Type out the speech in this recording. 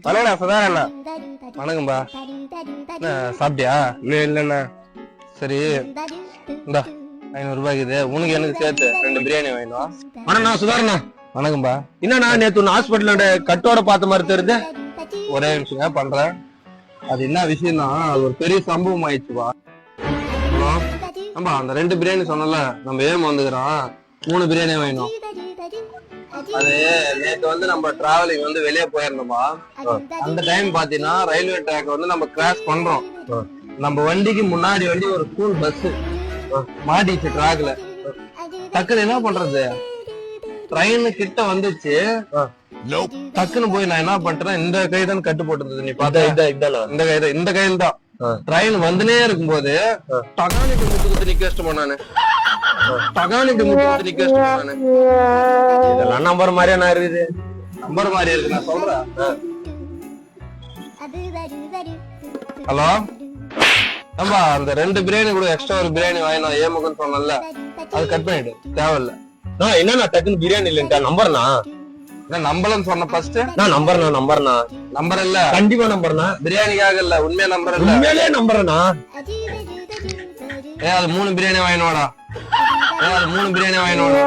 வணக்கண்ணா சுதாரணா. வணக்கம்பா. சாப்பிட்டியா? இல்லண்ணா. சரி இந்தா 500 ரூபாய்க்குது. உனக்கு எனக்கு சேர்த்து 2 பிரியாணி வேணும். வணக்கண்ணா சுதாரணா. வணக்கம்பா. என்னண்ணா நேத்து ஒன்னு ஹாஸ்பிட்டல் கட்டோட பார்த்த மாதிரி தெரியுது. ஒரே நிமிஷம் பண்றேன். அது என்ன விஷயம்னா அது ஒரு பெரிய சம்பவம் ஆயிடுச்சுப்பா. ஆமா அந்த 2 பிரியாணி சொன்னல நம்ம ஏன் வந்துக்கிறோம் 3 பிரியாணி வேணும். அது நேத்து நம்ம டிராவலிங் வெளியே போயிருந்தோமா. அந்த டைம் பாத்தீங்கன்னா ரயில்வே ட்ராக் நம்ம கிராஸ் பண்றோம். நம்ம வண்டிக்கு முன்னாடி ஒரு ஸ்கூல் பஸ் மாட்டிச்சு ட்ராக்ல. டக்குன்னு என்ன பண்றது, ட்ரெயின் கிட்ட வந்துச்சு. டக்குன்னு போய் நான் என்ன பண்றேன், இந்த கை தான் கட்டு போட்டுருந்தது. நீ பார்த்தா இந்த கையில் தான் ட்ரெயின் வந்துனே இருக்கும்போது டகானிட்டு முட்டுக்கு நிக்க வச்சுட்டு நானு. டகானிட்டு முட்டுக்கு நிக்க வச்சுட்டு நானு. இதெல்லாம் நம்பர் மாதிரியா நான் இருக்குது. நம்பர் மாதிரி இருக்கு நான் சொல்றேன். ஹலோ ஆமா அந்த 2 பிரியாணி கூட எக்ஸ்ட்ரா ஒரு பிரியாணி வாங்கினோம் ஏமுகன்னு சொன்னல, அது கட் பண்ணிடு தேவையில்ல. என்னண்ணா டக்குன்னு பிரியாணி இல்லைன்ட்டா நம்பர்னா நம்பலன்னு சொன்ன ஃபர்ஸ்ட். நான் நம்பர்னா நம்பர் இல்ல கண்டிப்பா நம்பர்னா பிரியாணிக்காக இல்ல உண்மையா நம்பர் இல்ல உண்மையிலே நம்பர்னா. அது 3 பிரியாணி வாங்கினோடா. அது 3 பிரியாணி வாங்கினோடா.